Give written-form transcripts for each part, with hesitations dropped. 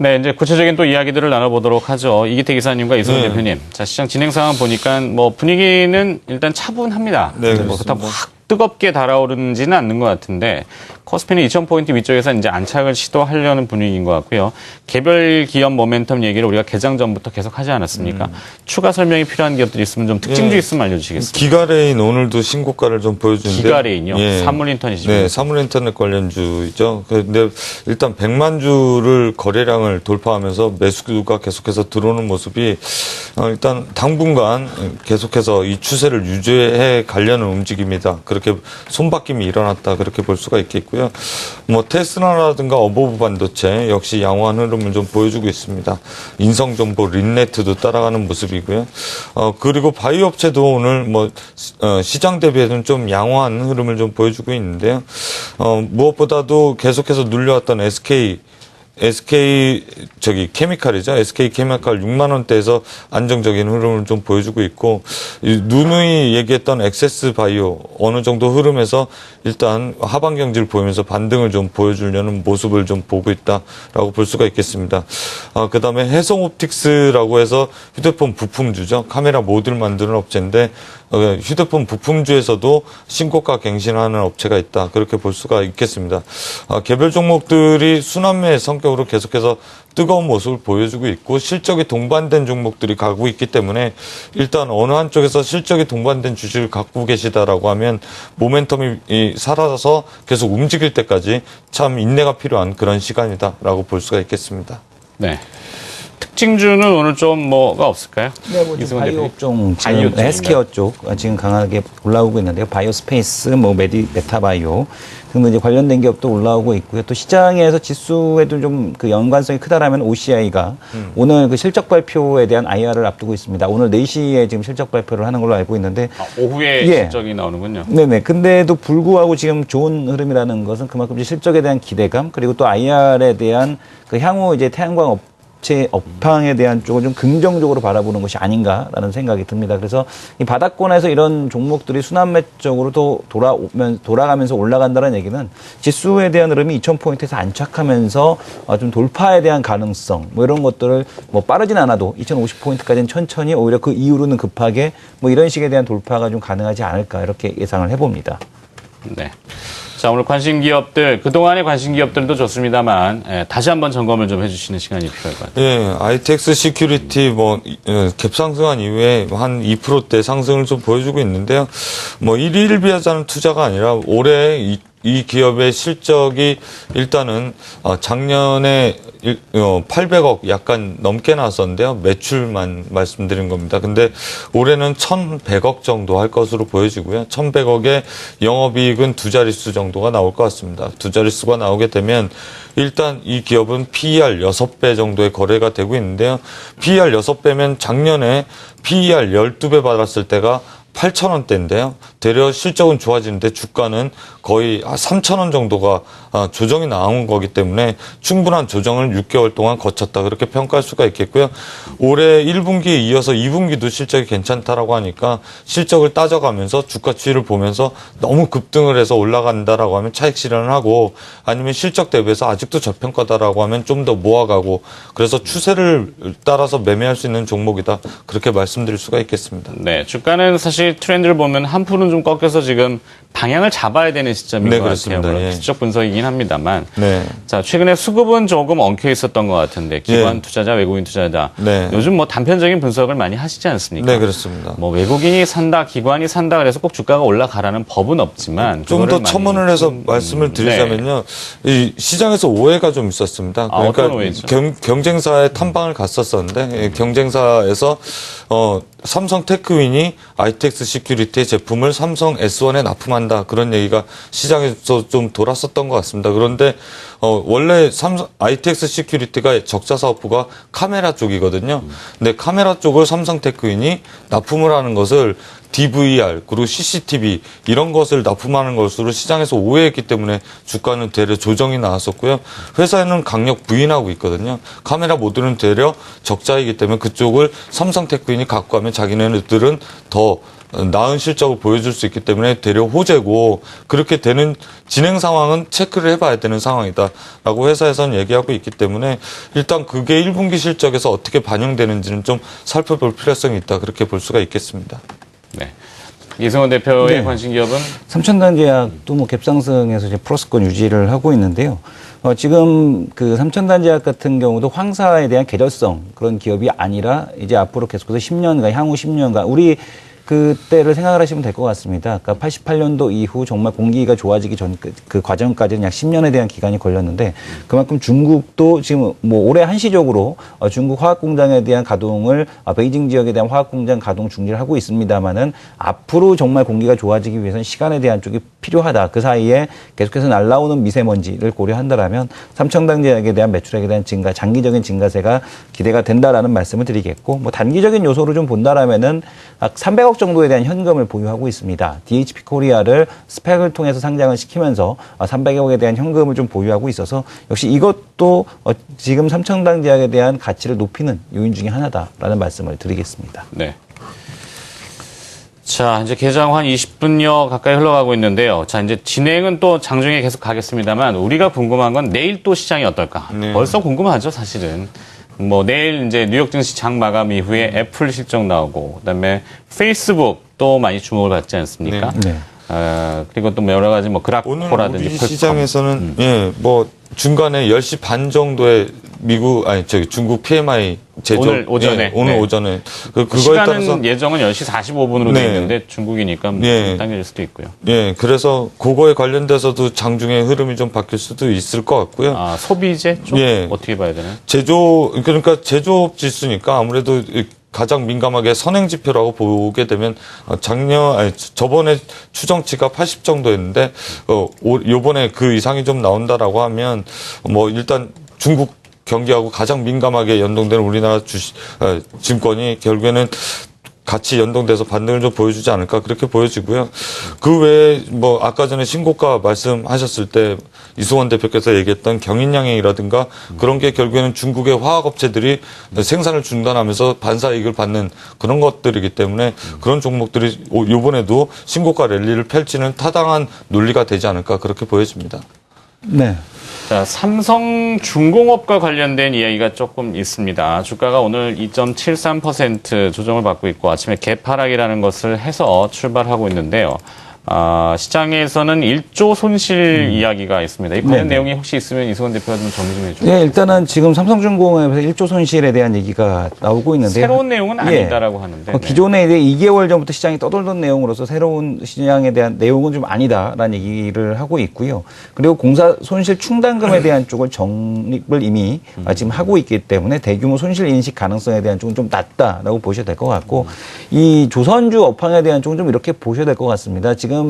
네, 이제 구체적인 또 이야기들을 나눠보도록 하죠. 이기태 기사님과 이소연 대표님. 자, 시장 진행 상황 보니까 뭐 분위기는 일단 차분합니다. 네, 뭐 그렇다고 확 뜨겁게 달아오르지는 않는 것 같은데 코스피는 2,000포인트 위쪽에서 이제 안착을 시도하려는 분위기인 것 같고요. 개별 기업 모멘텀 얘기를 우리가 개장 전부터 계속 하지 않았습니까? 추가 설명이 필요한 기업들이 있으면 좀 특징주 있으면 알려주시겠습니까? 기가레인 오늘도 신고가를 좀 보여주는데. 기가레인요? 사물인터넷이죠. 네, 사물인터넷 관련주이죠. 근데 일단 100만 주를 거래량을 돌파하면서 매수가 계속해서 들어오는 모습이 일단 당분간 계속해서 이 추세를 유지해 가려는 움직임이다. 그렇게 손바뀜이 일어났다. 그렇게 볼 수가 있겠고요. 뭐 테슬라라든가 어버브 반도체 역시 양호한 흐름을 좀 보여주고 있습니다. 인성정보 린네트도 따라가는 모습이고요. 그리고 바이오 업체도 오늘 뭐 시장 대비해서는 좀 양호한 흐름을 좀 보여주고 있는데요. 무엇보다도 계속해서 눌려왔던 SK 케미칼이죠. SK 케미칼 6만 원대에서 안정적인 흐름을 좀 보여주고 있고, 누누이 얘기했던 엑세스 바이오 어느 정도 흐름에서 일단 하반 경지를 보이면서 반등을 좀 보여주려는 모습을 좀 보고 있다라고 볼 수가 있겠습니다. 그다음에 해성옵틱스라고 해서 휴대폰 부품주죠. 카메라 모듈 만드는 업체인데 휴대폰 부품주에서도 신고가 갱신하는 업체가 있다. 그렇게 볼 수가 있겠습니다. 개별 종목들이 순환매 성격으로 계속해서 뜨거운 모습을 보여주고 있고 실적이 동반된 종목들이 가고 있기 때문에 일단 어느 한쪽에서 실적이 동반된 주식을 갖고 계시다라고 하면 모멘텀이 살아서 계속 움직일 때까지 참 인내가 필요한 그런 시간이다라고 볼 수가 있겠습니다. 네. 특징주는 오늘 좀 뭐가 없을까요? 네, 뭐 바이오 업종, 지금 헬스케어 쪽 지금 강하게 올라오고 있는데요. 바이오 스페이스, 뭐 메타바이오 등등 이제 관련된 기업도 올라오고 있고요. 또 시장에서 지수에도 좀 그 연관성이 크다라면 OCI가 오늘 그 실적 발표에 대한 IR을 앞두고 있습니다. 오늘 4시에 지금 실적 발표를 하는 걸로 알고 있는데 오후에 실적이 나오는군요. 네네. 근데도 불구하고 지금 좋은 흐름이라는 것은 그만큼 이제 실적에 대한 기대감 그리고 또 IR에 대한 그 향후 이제 태양광 업체 업황에 대한 쪽을 좀 긍정적으로 바라보는 것이 아닌가라는 생각이 듭니다. 그래서 이 바닥권에서 이런 종목들이 순환매 쪽으로 또 돌아가면서 올라간다는 얘기는 지수에 대한 흐름이 2,000포인트에서 안착하면서 좀 돌파에 대한 가능성 뭐 이런 것들을 뭐 빠르진 않아도 2,050포인트까지는 천천히 오히려 그 이후로는 급하게 뭐 이런 식에 대한 돌파가 좀 가능하지 않을까 이렇게 예상을 해봅니다. 네. 자, 오늘 관심 기업들, 그동안의 관심 기업들도 좋습니다만, 다시 한번 점검을 좀 해주시는 시간이 필요할 것 같아요. 예, ITX 시큐리티 갭 상승한 이후에 한 2%대 상승을 좀 보여주고 있는데요. 뭐, 일희일비하자는 투자가 아니라 올해 이 기업의 실적이 일단은 작년에 800억 약간 넘게 나왔었는데요. 매출만 말씀드린 겁니다. 근데 올해는 1,100억 정도 할 것으로 보여지고요. 1,100억의 영업이익은 두 자릿수 정도가 나올 것 같습니다. 두 자릿수가 나오게 되면 일단 이 기업은 PER 6배 정도의 거래가 되고 있는데요. PER 6배면 작년에 PER 12배 받았을 때가 8,000원대인데요. 되려 실적은 좋아지는데 주가는 거의 3,000원 정도가 조정이 나온 거기 때문에 충분한 조정을 6개월 동안 거쳤다. 그렇게 평가할 수가 있겠고요. 올해 1분기에 이어서 2분기도 실적이 괜찮다라고 하니까 실적을 따져가면서 주가 추이를 보면서 너무 급등을 해서 올라간다라고 하면 차익 실현을 하고 아니면 실적 대비해서 아직도 저평가다라고 하면 좀 더 모아가고 그래서 추세를 따라서 매매할 수 있는 종목이다. 그렇게 말씀드릴 수가 있겠습니다. 네, 주가는 사실 트렌드를 보면 한 푼은 좀 꺾여서 지금 방향을 잡아야 되는 시점인 것 같아요. 물론 기술적 분석이긴 합니다만. 네. 자, 최근에 수급은 조금 엉켜 있었던 것 같은데 기관 투자자, 외국인 투자자. 요즘 뭐 단편적인 분석을 많이 하시지 않습니까? 네, 그렇습니다. 뭐 외국인이 산다, 기관이 산다 그래서 꼭 주가가 올라가라는 법은 없지만 좀 더 첨언을 해서 말씀을 드리자면요. 이 시장에서 오해가 좀 있었습니다. 그러니까 어떤 오해죠? 경쟁사에 탐방을 갔었었는데 경쟁사에서 삼성 테크윈이 ITX 시큐리티의 제품을 삼성 S1에 납품한다. 그런 얘기가 시장에서 좀 돌았었던 것 같습니다. 그런데 원래 ITX 시큐리티가 적자 사업부가 카메라 쪽이거든요. 근데 카메라 쪽을 삼성 테크윈이 납품을 하는 것을 DVR 그리고 CCTV 이런 것을 납품하는 것으로 시장에서 오해했기 때문에 주가는 되려 조정이 나왔었고요. 회사는 강력 부인하고 있거든요. 카메라 모듈은 되려 적자이기 때문에 그쪽을 삼성테크윈이 갖고 가면 자기네들은 더 나은 실적을 보여줄 수 있기 때문에 되려 호재고 그렇게 되는 진행 상황은 체크를 해봐야 되는 상황이다라고 회사에서는 얘기하고 있기 때문에 일단 그게 1분기 실적에서 어떻게 반영되는지는 좀 살펴볼 필요성이 있다 그렇게 볼 수가 있겠습니다. 네. 이승원 대표의 네. 관심 기업은 삼천단제약도 뭐 갭상승해서 이제 플러스권 유지를 하고 있는데요. 지금 그 삼천단제약 같은 경우도 황사에 대한 계절성 그런 기업이 아니라 이제 앞으로 계속해서 10년간 향후 10년간 우리 그때를 생각을 하시면 될 것 같습니다. 그러니까 88년도 이후 정말 공기가 좋아지기 전 그 과정까지는 약 10년에 대한 기간이 걸렸는데 그만큼 중국도 지금 뭐 올해 한시적으로 중국 화학 공장에 대한 가동을 베이징 지역에 대한 화학 공장 가동 중지를 하고 있습니다만은 앞으로 정말 공기가 좋아지기 위해서는 시간에 대한 쪽이 필요하다. 그 사이에 계속해서 날라오는 미세먼지를 고려한다라면 삼천단제약에 대한 매출액에 대한 증가, 장기적인 증가세가 기대가 된다라는 말씀을 드리겠고 뭐 단기적인 요소로 좀 본다라면은 300억 정도에 대한 현금을 보유하고 있습니다. DHP 코리아를 스펙을 통해서 상장을 시키면서 300억에 대한 현금을 좀 보유하고 있어서 역시 이것도 지금 삼천단제약에 대한 가치를 높이는 요인 중에 하나다라는 말씀을 드리겠습니다. 네. 자, 이제 개장 한 20분여 가까이 흘러가고 있는데요. 자, 이제 진행은 또 장중에 계속 가겠습니다만 우리가 궁금한 건 내일 또 시장이 어떨까? 네. 벌써 궁금하죠, 사실은. 뭐 내일 이제 뉴욕 증시 장 마감 이후에 애플 실적 나오고 그다음에 페이스북 또 많이 주목을 받지 않습니까? 네. 그리고 또 여러 가지 뭐 오늘 그라코라든지 우리 시장에서는 예, 뭐 중간에 10시 반 정도에 중국 PMI 제조 오늘 오전에. 예, 오늘 네. 오전에 그거에 시간은 따라서 예정은 10시 45분으로 네. 돼 있는데 중국이니까 뭐 네. 당겨질 수도 있고요. 예, 그래서 그거에 관련돼서도 장중에 흐름이 좀 바뀔 수도 있을 것 같고요. 아, 소비재 쪽 예. 어떻게 봐야 되나요? 그러니까 제조업 지수니까 아무래도 가장 민감하게 선행 지표라고 보게 되면 저번에 추정치가 80 정도였는데 요번에 그 이상이 좀 나온다라고 하면 뭐 일단 중국 경기하고 가장 민감하게 연동되는 우리나라 증권이 결국에는 같이 연동돼서 반등을 좀 보여주지 않을까 그렇게 보여지고요. 그 외에 뭐 아까 전에 신고가 말씀하셨을 때 이승원 대표께서 얘기했던 경인양행이라든가 그런 게 결국에는 중국의 화학업체들이 생산을 중단하면서 반사이익을 받는 그런 것들이기 때문에 그런 종목들이 이번에도 신고가 랠리를 펼치는 타당한 논리가 되지 않을까 그렇게 보여집니다. 네. 자, 삼성중공업과 관련된 이야기가 조금 있습니다. 주가가 오늘 2.73% 조정을 받고 있고 아침에 개파락이라는 것을 해서 출발하고 있는데요. 시장에서는 1조 손실 이야기가 있습니다. 이 관련 네네. 내용이 혹시 있으면 이승원 대표가 좀 정리 좀 해주세요. 네, 일단은 지금 삼성중공업에서 1조 손실에 대한 얘기가 나오고 있는데요. 새로운 내용은 예. 아니다라고 하는데. 네. 기존에 이제 2개월 전부터 시장이 떠돌던 내용으로서 새로운 시장에 대한 내용은 좀 아니다라는 얘기를 하고 있고요. 그리고 공사 손실 충당금에 대한 쪽을 적립을 이미 지금 하고 있기 때문에 대규모 손실 인식 가능성에 대한 쪽은 좀 낮다라고 보셔야 될 것 같고 이 조선주 업황에 대한 쪽은 좀 이렇게 보셔야 될 것 같습니다. 지금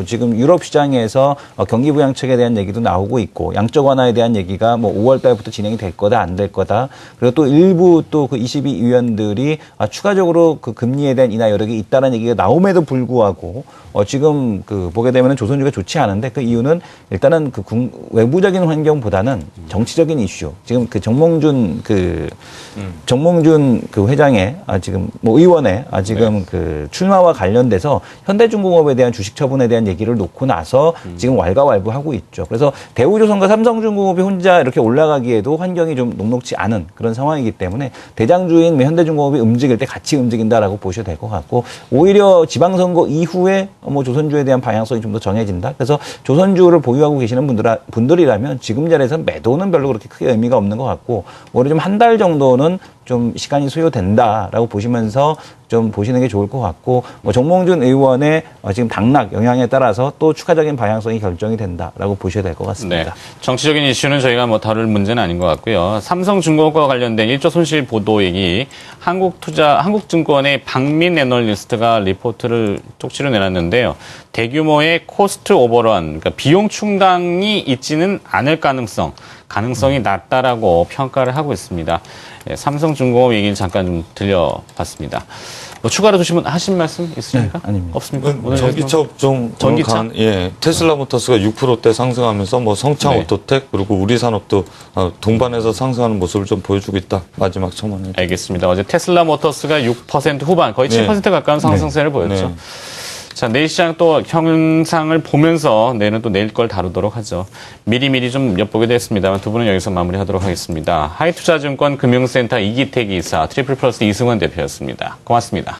지금 유럽 시장에서 경기 부양책에 대한 얘기도 나오고 있고 양적 완화에 대한 얘기가 뭐 5월 달부터 진행이 될 거다 안 될 거다. 그리고 또 일부 또 그 22 위원들이 추가적으로 그 금리에 대한 인하 여력이 있다는 얘기가 나옴에도 불구하고 지금 그 보게 되면은 조선주가 좋지 않은데 그 이유는 일단은 그 외부적인 환경보다는 정치적인 이슈. 지금 그 정몽준 그 회장의 지금 뭐 의원의 지금 그 출마와 관련돼서 현대중공업에 대한 주식 처분에 대한 얘기를 놓고 나서 지금 왈가왈부하고 있죠. 그래서 대우조선과 삼성중공업이 혼자 이렇게 올라가기에도 환경이 좀 녹록지 않은 그런 상황이기 때문에 대장주인 현대중공업이 움직일 때 같이 움직인다라고 보셔도 될 것 같고 오히려 지방선거 이후에 뭐 조선주에 대한 방향성이 좀 더 정해진다. 그래서 조선주를 보유하고 계시는 분들이라면 지금 자리에서 매도는 별로 그렇게 크게 의미가 없는 것 같고 오히려 좀 한 달 정도는 좀 시간이 소요된다라고 보시면서 좀 보시는 게 좋을 것 같고 뭐 정몽준 의원의 지금 당락 영향에 따라서 또 추가적인 방향성이 결정이 된다라고 보셔야 될 것 같습니다. 네. 정치적인 이슈는 저희가 뭐 다룰 문제는 아닌 것 같고요. 삼성중공업과 관련된 1조 손실 보도 얘기 한국증권의 박민 애널리스트가 리포트를 쪽지로 내놨는데요. 대규모의 코스트 오버런, 그러니까 비용 충당이 있지는 않을 가능성이 낮다라고 평가를 하고 있습니다. 예, 삼성중공업 얘기를 잠깐 좀 들려봤습니다. 뭐 추가로 하신 말씀 있으십니까? 네, 아닙니다. 없습니까? 오늘 전기차 업종 전기차? 테슬라 모터스가 6%대 상승하면서 뭐 성창 네. 오토텍 그리고 우리 산업도 동반해서 상승하는 모습을 좀 보여주고 있다. 마지막 첨언을. 알겠습니다. 어제 테슬라 모터스가 6% 후반, 거의 네. 7% 가까운 상승세를 보였죠. 네. 자, 내일 시장 또 형상을 보면서 내일은 또 내일 걸 다루도록 하죠. 미리미리 좀 엿보게 됐습니다만 두 분은 여기서 마무리하도록 하겠습니다. 하이투자증권 금융센터 이기택 이사, 트리플 플러스 이승원 대표였습니다. 고맙습니다.